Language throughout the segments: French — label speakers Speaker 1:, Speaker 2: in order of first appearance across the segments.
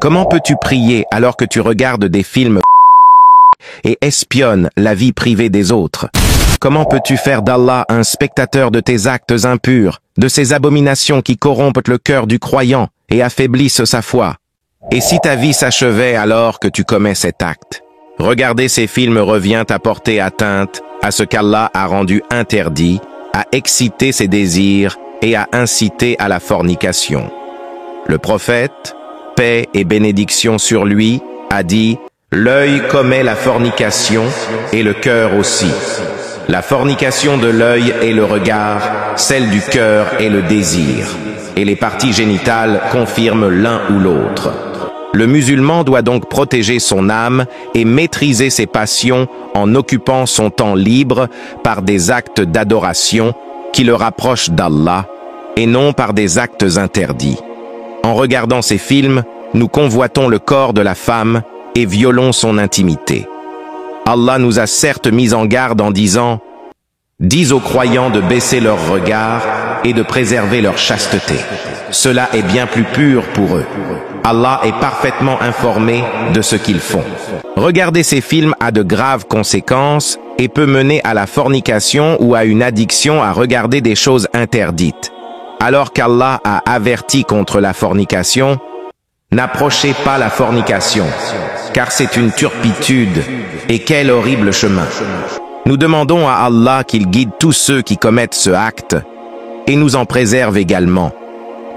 Speaker 1: Comment peux-tu prier alors que tu regardes des films et espionnes la vie privée des autres? Comment peux-tu faire d'Allah un spectateur de tes actes impurs, de ces abominations qui corrompent le cœur du croyant et affaiblissent sa foi? Et si ta vie s'achevait alors que tu commets cet acte? Regarder ces films revient à porter atteinte à ce qu'Allah a rendu interdit, à exciter ses désirs et à inciter à la fornication. Le prophète, paix et bénédiction sur lui, a dit « L'œil commet la fornication et le cœur aussi. La fornication de l'œil est le regard, celle du cœur est le désir. Et les parties génitales confirment l'un ou l'autre. » Le musulman doit donc protéger son âme et maîtriser ses passions en occupant son temps libre par des actes d'adoration qui le rapprochent d'Allah et non par des actes interdits. En regardant ces films, nous convoitons le corps de la femme et violons son intimité. Allah nous a certes mis en garde en disant « Dis aux croyants de baisser leur regard et de préserver leur chasteté. Cela est bien plus pur pour eux. Allah est parfaitement informé de ce qu'ils font. » Regarder ces films a de graves conséquences et peut mener à la fornication ou à une addiction à regarder des choses interdites. Alors qu'Allah a averti contre la fornication, n'approchez pas la fornication, car c'est une turpitude, et quel horrible chemin. Nous demandons à Allah qu'il guide tous ceux qui commettent ce acte, et nous en préserve également.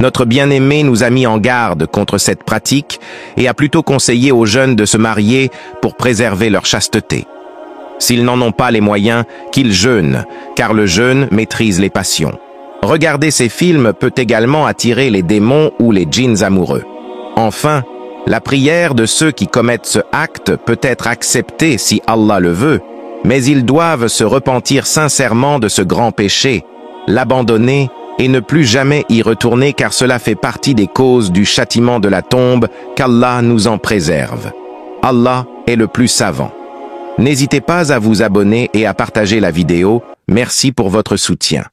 Speaker 1: Notre bien-aimé nous a mis en garde contre cette pratique et a plutôt conseillé aux jeunes de se marier pour préserver leur chasteté. S'ils n'en ont pas les moyens, qu'ils jeûnent, car le jeûne maîtrise les passions. Regarder ces films peut également attirer les démons ou les djinns amoureux. Enfin, la prière de ceux qui commettent ce acte peut être acceptée si Allah le veut, mais ils doivent se repentir sincèrement de ce grand péché, l'abandonner et ne plus jamais y retourner car cela fait partie des causes du châtiment de la tombe, qu'Allah nous en préserve. Allah est le plus savant. N'hésitez pas à vous abonner et à partager la vidéo. Merci pour votre soutien.